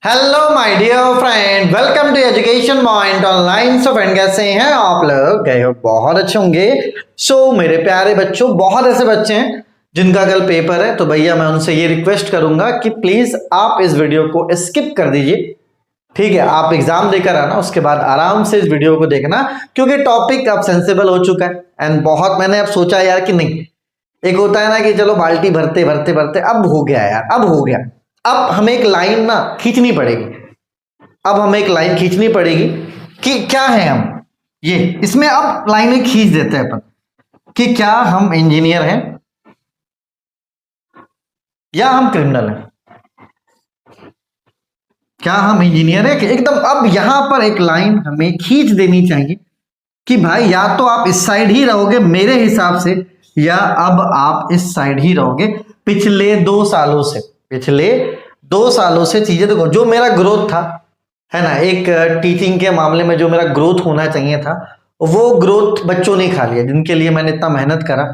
Hello my dear friend, welcome to education point online. So friend, कैसे हैं आप लोग? गए हो बहुत अच्छे होंगे। मेरे प्यारे बच्चों, बहुत ऐसे बच्चे हैं जिनका कल पेपर है, तो भैया मैं उनसे ये रिक्वेस्ट करूंगा कि प्लीज आप इस वीडियो को स्किप कर दीजिए। ठीक है, आप एग्जाम देकर आना, उसके बाद आराम से इस वीडियो को देखना, क्योंकि टॉपिक अब सेंसिबल हो चुका है। एंड बहुत मैंने अब सोचा यार कि नहीं, एक होता है ना कि चलो बाल्टी भरते भरते भरते अब हो गया यार, अब हो गया। अब हमें एक लाइन ना खींचनी पड़ेगी। अब हमें एक लाइन खींचनी पड़ेगी कि क्या है हम, ये इसमें अब लाइनें खींच देते हैं अपन कि क्या हम इंजीनियर हैं या हम क्रिमिनल हैं। क्या हम इंजीनियर है कि एकदम अब यहां पर एक लाइन हमें खींच देनी चाहिए कि भाई या तो आप इस साइड ही रहोगे मेरे हिसाब से, या अब आप इस साइड ही रहोगे। पिछले 2 सालों से चीजें देखो, जो मेरा ग्रोथ था है ना, एक टीचिंग के मामले में जो मेरा ग्रोथ होना चाहिए था, वो ग्रोथ बच्चों ने खा लिया जिनके लिए मैंने इतना मेहनत करा।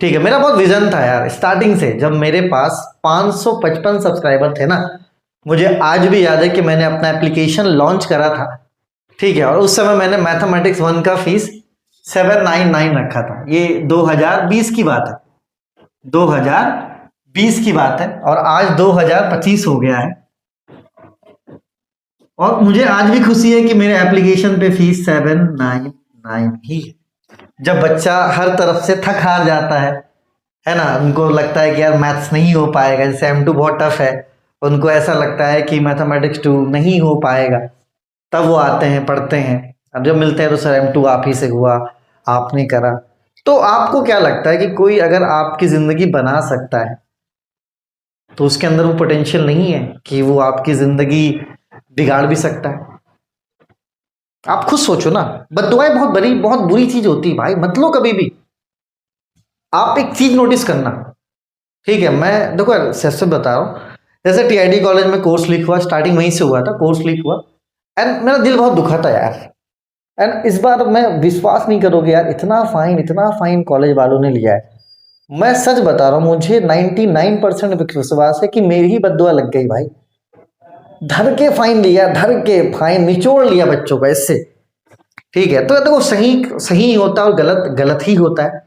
ठीक है, मेरा बहुत विजन था यार स्टार्टिंग से, जब मेरे पास 555 सब्सक्राइबर थे ना। मुझे आज भी याद है कि मैंने अपना एप्लीकेशन लॉन्च करा था। ठीक है, और उस समय मैंने मैथमेटिक्स 1 का फीस 799 रखा था। ये 2020 की बात है, 2020 की बात है, और आज 2025 हो गया है। और मुझे आज भी खुशी है कि मेरे एप्लीकेशन पे फीस 799 ही है। जब बच्चा हर तरफ से थक हार जाता है ना, उनको लगता है कि यार मैथ्स नहीं हो पाएगा, जैसे M2 बहुत टफ है, उनको ऐसा लगता है कि मैथमेटिक्स 2 नहीं हो पाएगा, तब वो आते हैं पढ़ते हैं। अब जब मिलते हैं तो सर M2 आप ही से हुआ, आपने करा। तो आपको क्या लगता है कि कोई अगर आपकी जिंदगी बना सकता है तो उसके अंदर वो पोटेंशियल नहीं है कि वो आपकी जिंदगी बिगाड़ भी सकता है? आप खुद सोचो ना, बद्दुआएं बहुत बड़ी बहुत बुरी चीज होती है भाई, मत लो कभी भी। आप एक चीज नोटिस करना, ठीक है, मैं देखो सच बता रहा हूँ, जैसे TID कॉलेज में कोर्स लीक हुआ, स्टार्टिंग वहीं से हुआ था, कोर्स लीक हुआ एंड मेरा दिल बहुत दुखा था यार। एंड इस बार मैं विश्वास नहीं करोगे यार, इतना फाइन कॉलेज वालों ने लिया है। मैं सच बता रहा हूँ, मुझे 99% विश्वास है कि मेरी ही बद्दुआ लग गई भाई। धर के फाइन लिया, धर के फाइन निचोड़ लिया बच्चों का इससे। ठीक है, तो देखो सही सही होता है और गलत गलत ही होता है,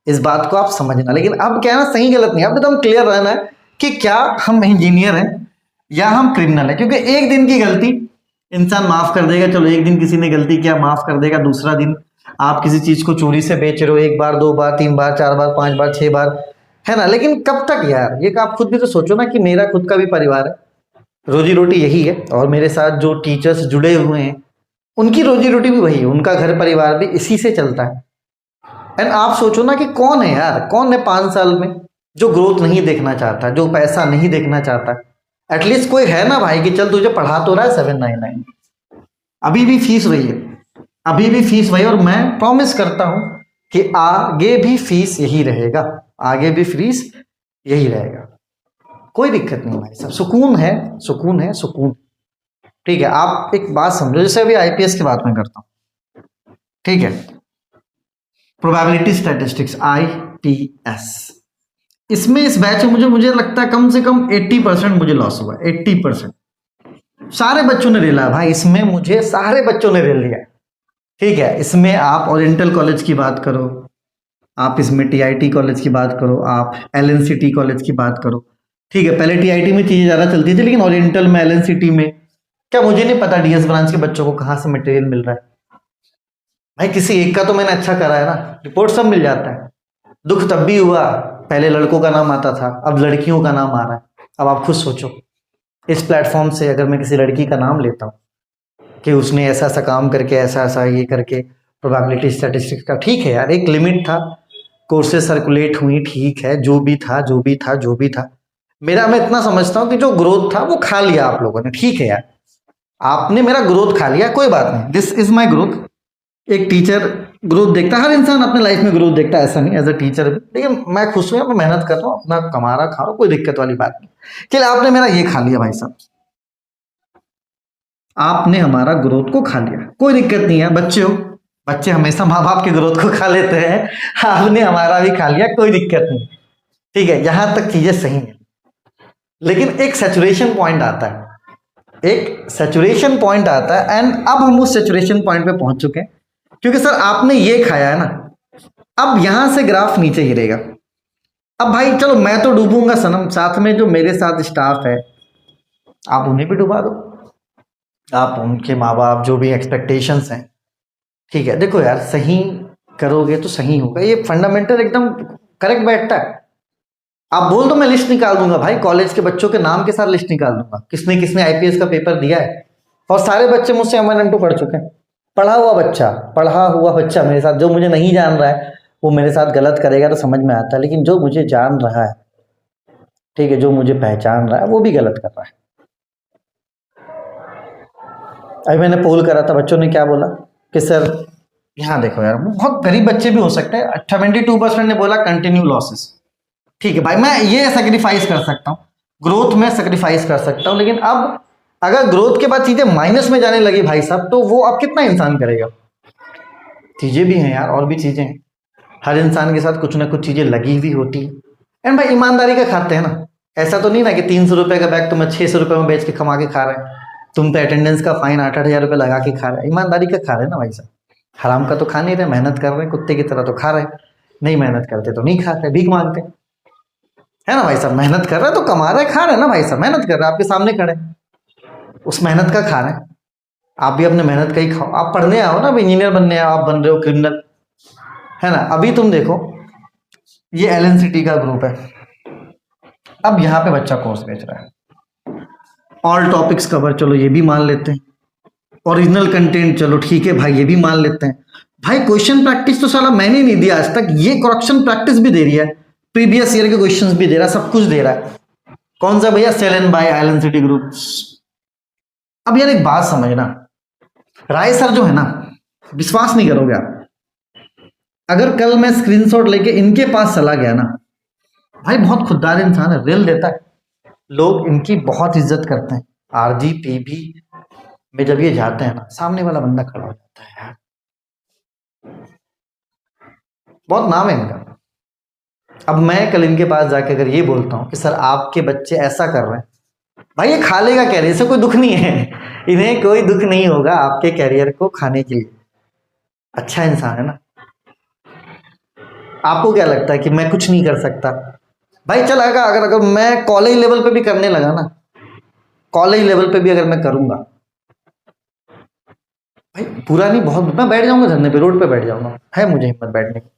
इस बात को आप समझना। लेकिन अब क्या है ना, सही गलत नहीं, अब एकदम क्लियर रहना है कि क्या हम इंजीनियर हैं या हम क्रिमिनल हैं। क्योंकि एक दिन की गलती इंसान माफ कर देगा, चलो एक दिन किसी ने गलती किया माफ कर देगा, दूसरा दिन आप किसी चीज को चोरी से बेच रहे हो, 1 बार 2 बार 3 बार 4 बार 5 बार 6 बार, है ना। लेकिन कब तक यार, ये आप खुद भी तो सोचो ना कि मेरा खुद का भी परिवार है, रोजी रोटी यही है, और मेरे साथ जो टीचर्स जुड़े हुए हैं उनकी रोजी रोटी भी वही है, उनका घर परिवार भी इसी से चलता है। एंड आप सोचो ना कि कौन है यार, कौन है 5 साल में जो ग्रोथ नहीं देखना चाहता, जो पैसा नहीं देखना चाहता। एटलीस्ट कोई है ना भाई कि चल तुझे पढ़ा तो रहा है 799, अभी भी फीस वही है, अभी भी फीस वही, और मैं प्रॉमिस करता हूं कि आगे भी फीस यही रहेगा, आगे भी फीस यही रहेगा। कोई दिक्कत नहीं भाई साहब, सुकून है, सुकून है, सुकून। ठीक है, आप एक बात समझो, जैसे अभी IPS की बात मैं करता हूं, ठीक है, प्रोबेबिलिटी स्टैटिस्टिक्स IPS, इसमें इस बैच में मुझे लगता है कम से कम 80% मुझे लॉस हुआ, 80%। सारे बच्चों ने रेला भाई इसमें, मुझे सारे बच्चों ने रेल लिया। ठीक है, इसमें आप ओरिएंटल कॉलेज की बात करो, आप इसमें TIT कॉलेज की बात करो, आप LNCT कॉलेज की बात करो। ठीक है, पहले TIT में चीजें ज्यादा चलती थी, लेकिन ओरिएंटल में LNCT में क्या मुझे नहीं पता DS ब्रांच के बच्चों को कहाँ से मटेरियल मिल रहा है भाई। किसी एक का तो मैंने अच्छा करा है ना, रिपोर्ट सब मिल जाता है। दुख तब भी हुआ, पहले लड़कों का नाम आता था, अब लड़कियों का नाम आ रहा है। अब आप खुद सोचो, इस प्लेटफॉर्म से अगर मैं किसी लड़की का नाम लेता हूँ कि उसने ऐसा ऐसा काम करके, ऐसा ऐसा ये करके, प्रोबेबिलिटी स्टैटिस्टिक्स का, ठीक है यार एक लिमिट था, कोर्सेज सर्कुलेट हुई, ठीक है, जो भी था जो भी था जो भी था, मेरा मैं इतना समझता हूँ कि जो ग्रोथ था वो खा लिया आप लोगों ने। ठीक है यार, आपने मेरा ग्रोथ खा लिया, कोई बात नहीं, दिस इज माई ग्रोथ। एक टीचर ग्रोथ देखता है, हर इंसान अपने लाइफ में ग्रोथ देखता है, ऐसा नहीं, एज अ टीचर भी। लेकिन मैं खुश हूँ, मैं मेहनत कर रहा हूँ, अपना कमा रहा खा रहा हूँ, कोई दिक्कत वाली बात नहीं। चलिए, आपने मेरा ये खा लिया भाई साहब, आपने हमारा ग्रोथ को खा लिया, कोई दिक्कत नहीं है, बच्चे हो, बच्चे हमेशा माँ बाप के ग्रोथ को खा लेते हैं, आपने हमारा भी खा लिया, कोई दिक्कत नहीं। ठीक है, यहां तक चीजें सही है, लेकिन एक सैचुरेशन पॉइंट आता है एक सैचुरेशन पॉइंट आता है, एंड अब हम उस सैचुरेशन पॉइंट पे पहुंच चुके हैं, क्योंकि सर आपने ये खाया है ना, अब यहां से ग्राफ नीचे गिरेगा। अब भाई चलो मैं तो डूबूंगा सनम, साथ में जो मेरे साथ स्टाफ है आप उन्हें भी डुबा दो, आप उनके माँ बाप जो भी एक्सपेक्टेशंस हैं, ठीक है। देखो यार, सही करोगे तो सही होगा, ये फंडामेंटल एकदम करेक्ट बैठता है। आप बोल दो मैं लिस्ट निकाल दूंगा भाई, कॉलेज के बच्चों के नाम के साथ लिस्ट निकाल दूंगा, किसने किसने आईपीएस का पेपर दिया है, और सारे बच्चे मुझसे M1 M2 पढ़ चुके हैं। पढ़ा हुआ बच्चा मेरे साथ, जो मुझे नहीं जान रहा है वो मेरे साथ गलत करेगा तो समझ में आता है, लेकिन जो मुझे जान रहा है, ठीक है, जो मुझे पहचान रहा है, वो भी गलत कर रहा है। अभी मैंने पोल करा था, बच्चों ने क्या बोला कि सर यहाँ देखो यार, बहुत गरीब बच्चे भी हो सकते हैं, 72% ने बोला कंटिन्यू लॉसेस। ठीक है भाई, मैं ये सेक्रीफाइस कर सकता हूँ, ग्रोथ में सेक्रीफाइस कर सकता हूँ, लेकिन अब अगर ग्रोथ के बाद चीजें माइनस में जाने लगी भाई साहब, तो वो अब कितना इंसान करेगा। चीजें भी हैं यार, और भी चीजें हैं, हर इंसान के साथ कुछ ना कुछ चीजें लगी हुई होती है। एंड भाई ईमानदारी का खाते हैं ना, ऐसा तो नहीं ना कि 300 रुपए का बैग तुम्हें 600 रुपए में बेच के कमा के खा रहे हैं, तुम पे अटेंडेंस का फाइन 8-8 हजार रुपए लगा के खा रहे हैं, ईमानदारी का खा रहे हैं ना भाई साहब। हराम का तो खा नहीं रहे, मेहनत कर रहे हैं, कुत्ते की तरह तो खा रहे हैं, नहीं मेहनत करते तो नहीं खाते, भीख मांगते, है ना भाई साहब। मेहनत कर रहे हैं तो कमा रहे हैं, खा रहे हैं ना भाई साहब, मेहनत कर रहे हैं, आपके सामने खड़े हैं, उस मेहनत का खा रहे हैं। आप भी अपने मेहनत का ही खाओ, आप पढ़ने आओ ना, इंजीनियर बनने आओ, आप बन रहे हो क्रिमिनल, है ना। अभी तुम देखो, ये LNCT का ग्रुप है, अब यहाँ पे बच्चा कोर्स बेच रहा है, ऑल टॉपिक्स कवर, चलो ये भी मान लेते हैं, ओरिजिनल कंटेंट, चलो ठीक है भाई ये भी मान लेते हैं। भाई क्वेश्चन प्रैक्टिस तो साला मैंने नहीं दिया आज तक, ये करेक्शन प्रैक्टिस भी दे रही है, प्रीवियस ईयर के क्वेश्चंस भी दे रहा है, सब कुछ दे रहा है। कौन सा भैया? Sell and buy LNCT group. अब यार एक बात समझना, राय सर जो है ना, विश्वास नहीं करोगे आप, अगर कल मैं स्क्रीनशॉट लेके इनके पास चला गया ना, भाई बहुत खुददार इंसान है, रिल देता है, लोग इनकी बहुत इज्जत करते हैं। RGPB में जब ये जाते हैं ना, सामने वाला बंदा खड़ा हो जाता है यार, बहुत नाम है इनका। अब मैं कल इनके पास जाके अगर ये बोलता हूँ कि सर आपके बच्चे ऐसा कर रहे हैं, भाई ये खा लेगा कैरियर, इसे कोई दुख नहीं है, इन्हें कोई दुख नहीं होगा आपके कैरियर को खाने के लिए, अच्छा इंसान है ना। आपको क्या लगता है कि मैं कुछ नहीं कर सकता? भाई चल, अगर मैं कॉलेज लेवल पे भी करने लगा ना, कॉलेज लेवल पे भी अगर मैं करूंगा, भाई पूरा नहीं, बहुत, मैं बैठ जाऊंगा धरने पे, रोड पे बैठ जाऊंगा, है मुझे हिम्मत बैठने की।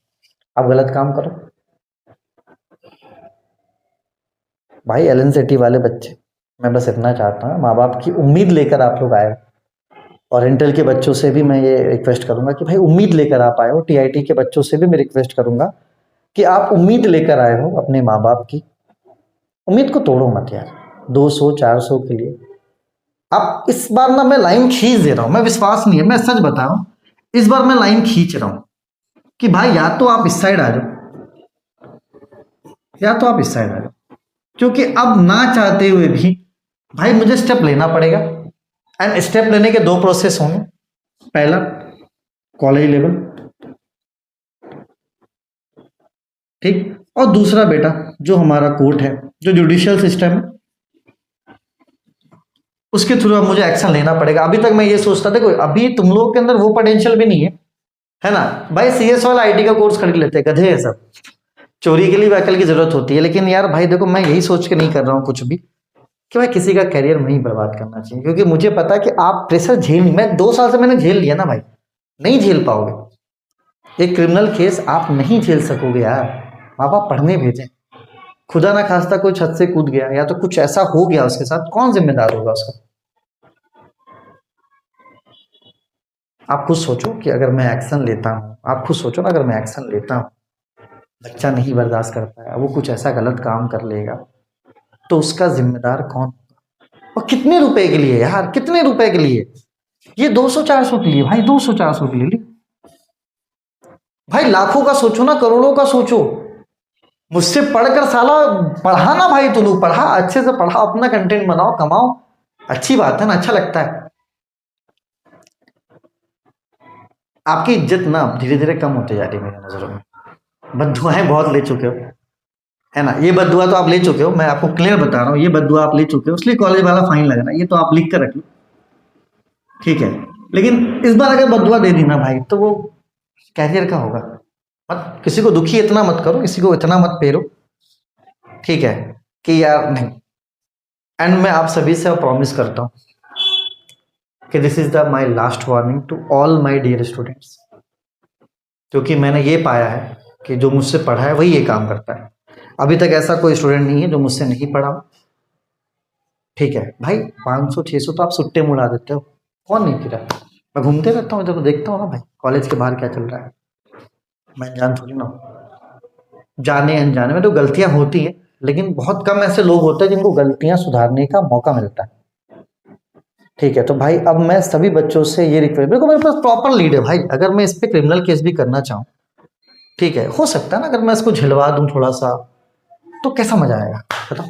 आप गलत काम करो भाई, LNCT वाले बच्चे, मैं बस इतना चाहता हूँ, माँ बाप की उम्मीद लेकर आप लोग आए, और इंटेल के बच्चों से भी मैं ये रिक्वेस्ट करूंगा कि भाई उम्मीद लेकर आप आए हो, TIT के बच्चों से भी मैं रिक्वेस्ट करूंगा कि आप उम्मीद लेकर आए हो अपने माँ बाप की, उम्मीद को तोड़ो मत यार, 200-400 के लिए। आप इस बार ना मैं लाइन खींच दे रहा हूं, मैं विश्वास नहीं है, मैं सच बता रहा हूं, इस बार मैं लाइन खींच रहा हूं कि भाई या तो आप इस साइड आ जाओ, या तो आप इस साइड आ जाओ, क्योंकि अब ना चाहते हुए भी भाई मुझे स्टेप लेना पड़ेगा। एंड स्टेप लेने के दो प्रोसेस होंगे, पहला कॉलेज लेवल, ठीक, और दूसरा बेटा जो हमारा कोर्ट है, जो जुडिशियल सिस्टम है, उसके थ्रू अब मुझे एक्शन लेना पड़ेगा। अभी तक मैं ये सोचता था, देखो अभी तुम लोगों के अंदर वो पोटेंशियल भी नहीं है ना भाई, CS वाला IT का कोर्स खरीद लेते, गधे है सब, चोरी के लिए व्हीकल की जरूरत होती है, लेकिन यार भाई देखो, मैं यही सोच के नहीं कर रहा हूँ कुछ भी कि भाई किसी का करियर नहीं बर्बाद करना चाहिए, क्योंकि मुझे पता है कि आप प्रेशर झेल नहीं, मैं 2 साल से मैंने झेल लिया ना भाई, नहीं झेल पाओगे एक क्रिमिनल केस, आप नहीं झेल सकोगे यार। माँ बाप पढ़ने भेजें, खुदा ना खास्ता कोई छत से कूद गया या तो कुछ ऐसा हो गया उसके साथ, कौन जिम्मेदार होगा उसका? आप खुद सोचो कि अगर मैं एक्शन लेता हूँ, आप खुद सोचो ना, अगर मैं एक्शन लेता हूँ, बच्चा नहीं बर्दाश्त कर पाया, वो कुछ ऐसा गलत काम कर लेगा, तो उसका जिम्मेदार कौन? और कितने रुपए के लिए यार, कितने रुपए के लिए? ये 200-400 के लिए भाई, 200-400 के लिए भाई, लाखों का सोचो ना, करोड़ों का सोचो। मुझसे पढ़कर साला पढ़ा ना भाई, तू लोग पढ़ा, अच्छे से पढ़ा, अपना कंटेंट बनाओ, कमाओ, अच्छी बात है ना, अच्छा लगता है। आपकी इज्जत ना धीरे धीरे कम होती जा रही है मेरी नजरों में, बददुआएं बहुत ले चुके हो, है ना। ये बददुआ तो आप ले चुके हो, मैं आपको क्लियर बता रहा हूँ, ये बददुआ आप ले चुके हो, इसलिए कॉलेज वाला फाइन लग रहा है, ये तो आप लिख कर रख लो, ठीक है। लेकिन इस बार अगर बददुआ दे दी ना भाई, तो वो कैरियर का होगा। मत किसी को दुखी इतना मत करो, किसी को इतना मत पेरो, ठीक है, कि यार नहीं। एंड मैं आप सभी से प्रॉमिस करता हूँ कि this is the my last warning to all my dear students, क्योंकि मैंने ये पाया है कि जो मुझसे पढ़ा है वही ये काम करता है। अभी तक ऐसा कोई स्टूडेंट नहीं है जो मुझसे नहीं पढ़ा हो, ठीक है भाई। 500-600 तो आप सुट्टे मुड़ा देते हो, कौन नहीं गिरा। मैं घूमते रहता हूँ, जब देखता हूँ ना भाई कॉलेज के बाहर क्या चल रहा है, मैं अनजान थोड़ी ना हूँ। जाने अनजाने में तो गलतियां होती हैं, लेकिन बहुत कम ऐसे लोग होते हैं जिनको गलतियां सुधारने का मौका मिलता है, ठीक है। तो भाई अब मैं सभी बच्चों से ये रिक्वेस्ट, देखो मेरे पास प्रॉपर लीड है भाई, अगर मैं इस पे क्रिमिनल केस भी करना चाहूँ, ठीक है, हो सकता है ना, अगर मैं इसको झिलवा दूं थोड़ा सा, तो कैसा मजा आएगा बताओ।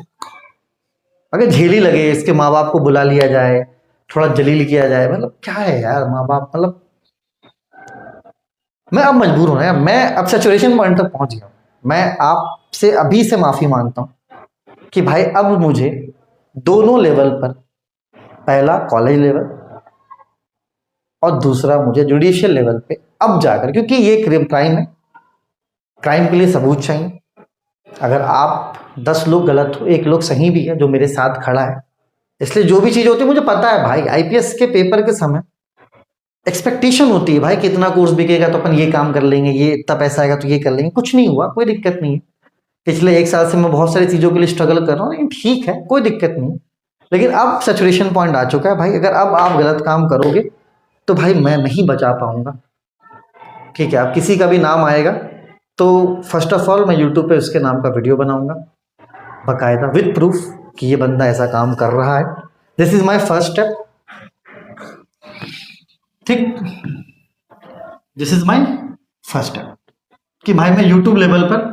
अगर झेली लगे, इसके माँ बाप को बुला लिया जाए, थोड़ा जलील किया जाए, मतलब क्या है यार माँ बाप, मतलब मैं अब मजबूर हूं ना यार, मैं अब सैचुरेशन पॉइंट तक पहुंच गया हूं। मैं आपसे अभी से माफी मांगता हूं कि भाई अब मुझे दोनों लेवल पर, पहला कॉलेज लेवल और दूसरा मुझे जुडिशियल लेवल पे अब जाकर, क्योंकि ये क्राइम है, क्राइम के लिए सबूत चाहिए। अगर आप 10 लोग गलत हो, एक लोग सही भी है जो मेरे साथ खड़ा है, इसलिए जो भी चीज होती है मुझे पता है भाई। आईपीएस के पेपर के समय एक्सपेक्टेशन होती है भाई, कितना कोर्स बिकेगा तो अपन ये काम कर लेंगे, ये इतना पैसा आएगा तो ये कर लेंगे। कुछ नहीं हुआ, कोई दिक्कत नहीं है। पिछले 1 साल से मैं बहुत सारी चीजों के लिए स्ट्रगल कर रहा हूँ, लेकिन ठीक है, कोई दिक्कत नहीं। लेकिन अब सैचुरेशन पॉइंट आ चुका है भाई, अगर अब आप गलत काम करोगे तो भाई मैं नहीं बचा पाऊंगा, ठीक है। अब किसी का भी नाम आएगा तो फर्स्ट ऑफ ऑल मैं यूट्यूब पे उसके नाम का वीडियो बनाऊंगा बाकायदा विद प्रूफ कि ये बंदा ऐसा काम कर रहा है। This is my first step, ठीक। This is my first step कि भाई मैं यूट्यूब लेवल पर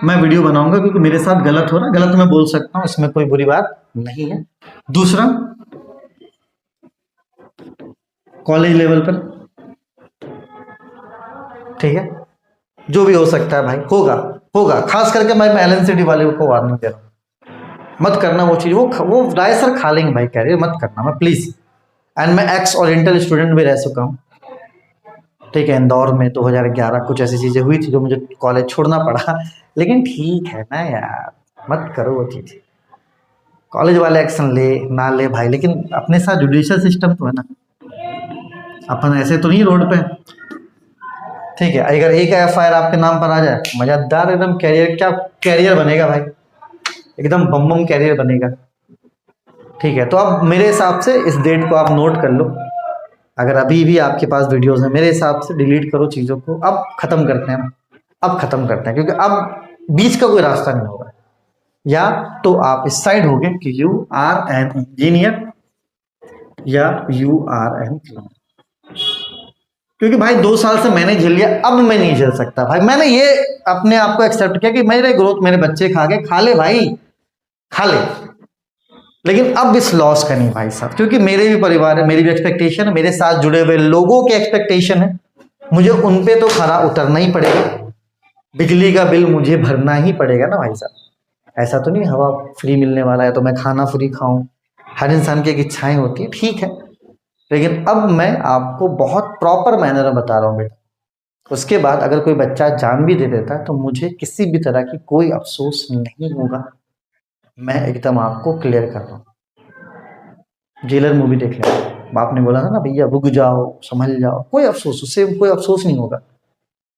मैं वीडियो बनाऊंगा, क्योंकि मेरे साथ गलत हो रहा है, गलत मैं बोल सकता हूँ, इसमें कोई बुरी बात नहीं है। दूसरा कॉलेज लेवल पर, ठीक है, जो भी हो सकता है भाई होगा, होगा। खास करके मैं एलएनसीडी वाले को वार्निंग दे रहा हूँ, मत करना वो चीज, वो राय सर खा लेंगे भाई, कैरियर मत करना मैं प्लीज। एंड मैं एक्स ओरिएंटल स्टूडेंट भी रह चुका हूँ, ठीक है। इंदौर में 2011 कुछ ऐसी चीजें हुई थी जो मुझे कॉलेज छोड़ना पड़ा, लेकिन ठीक है ना यार, मत करो वो चीज। कॉलेज वाले एक्शन ले ना ले भाई, लेकिन अपने साथ जुडिशियल सिस्टम तो है ना, अपन ऐसे तो नहीं रोड पे, ठीक है। अगर एक एफआईआर आपके नाम पर आ जाए, मजेदार एकदम कैरियर, क्या कैरियर बनेगा भाई, एकदम बम बम कैरियर बनेगा, ठीक है। तो अब मेरे हिसाब से इस डेट को आप नोट कर लो, अगर अभी भी आपके पास वीडियोस हैं, मेरे हिसाब से डिलीट करो चीज़ों को, अब खत्म करते हैं, अब खत्म करते हैं, क्योंकि अब बीच का कोई रास्ता नहीं होगा। या तो आप इस साइड होगे कि यू आर एन इंजीनियर या यू आर एन क्लीनर, क्योंकि भाई 2 साल से मैंने झेल लिया, अब मैं नहीं झेल सकता भाई। मैंने ये अपने आप को एक्सेप्ट किया कि मेरे ग्रोथ मेरे बच्चे खा गए, खा ले भाई, खा ले, लेकिन अब इस लॉस का नहीं भाई साहब, क्योंकि मेरे भी परिवार है, मेरी भी एक्सपेक्टेशन है, मेरे साथ जुड़े हुए लोगों के एक्सपेक्टेशन है, मुझे उन पे तो खरा उतरना ही पड़ेगा, बिजली का बिल मुझे भरना ही पड़ेगा ना भाई साहब। ऐसा तो नहीं हवा फ्री मिलने वाला है तो मैं खाना फ्री खाऊं, हर इंसान की एक इच्छाएं होती है, ठीक है। लेकिन अब मैं आपको बहुत प्रॉपर मैनर में बता रहा हूँ बेटा, उसके बाद अगर कोई बच्चा जान भी दे देता है तो मुझे किसी भी तरह की कोई अफसोस नहीं होगा, मैं एकदम आपको क्लियर कर रहा हूँ। जेलर मूवी देख लेना, बाप ने बोला था ना भैया रुक जाओ संभल जाओ, कोई अफसोस, उससे कोई अफसोस नहीं होगा।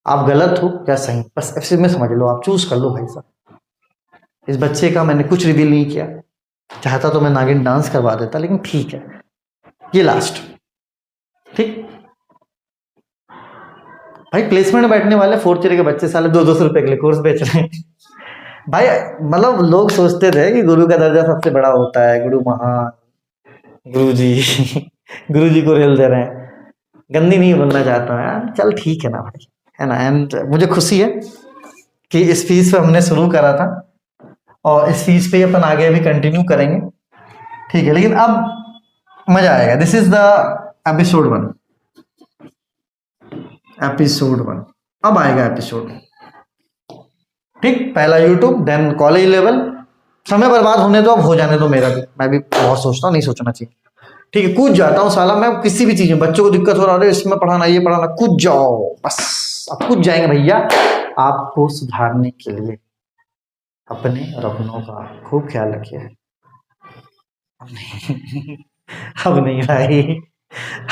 आप गलत हो या सही, बस ऐसे में समझ लो, आप चूज कर लो भाई साहब। इस बच्चे का मैंने कुछ रिवील नहीं किया, चाहता तो मैं नागिन डांस करवा देता, लेकिन ठीक है, ये लास्ट, ठीक भाई। प्लेसमेंट में बैठने वाले 4th ईयर के बच्चे साले 200 रुपए के लिए कोर्स बेच रहे हैं भाई। मतलब लोग सोचते थे कि गुरु का दर्जा सबसे बड़ा होता है, गुरु महान, गुरु जी गुरु जी को रेल दे रहे हैं। गंदी नहीं बनना चाहता यार, चल ठीक है ना भाई, है ना। एंड मुझे खुशी है कि इस फीस पे हमने शुरू करा था और इस फीस पे अपन आगे भी कंटिन्यू करेंगे, ठीक है। लेकिन अब मजा आएगा। This is the episode 1, episode 1 अब आएगा एपिसोड, ठीक, पहला यूट्यूब, देन कॉलेज लेवल। समय बर्बाद होने दो, अब हो जाने दो मेरा भी, मैं भी बहुत सोचता हूँ, नहीं सोचना चाहिए। ठीक है, कूद जाता हूँ साला मैं किसी भी चीज में। बच्चों को दिक्कत हो रहा है, इसमें पढ़ाना, ये पढ़ाना, कूद जाओ बस। अब कूद जाएंगे भैया, आपको सुधारने के लिए। अपने और अपनों का खूब ख्याल रखिए। अब नहीं अब नहीं भाई,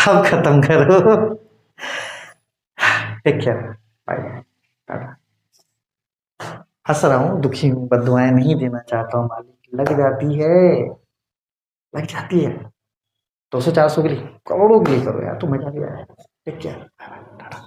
अब खत्म करो। Take care, bye, tata. हंस रहा हूँ, दुखी हूँ, बददुआएं नहीं देना चाहता हूँ मालिक, लग जाती है, लग जाती है। 200 400 के लिए, करोड़ों के लिए करो यार, तो मजा भी आया। Take care, Tata.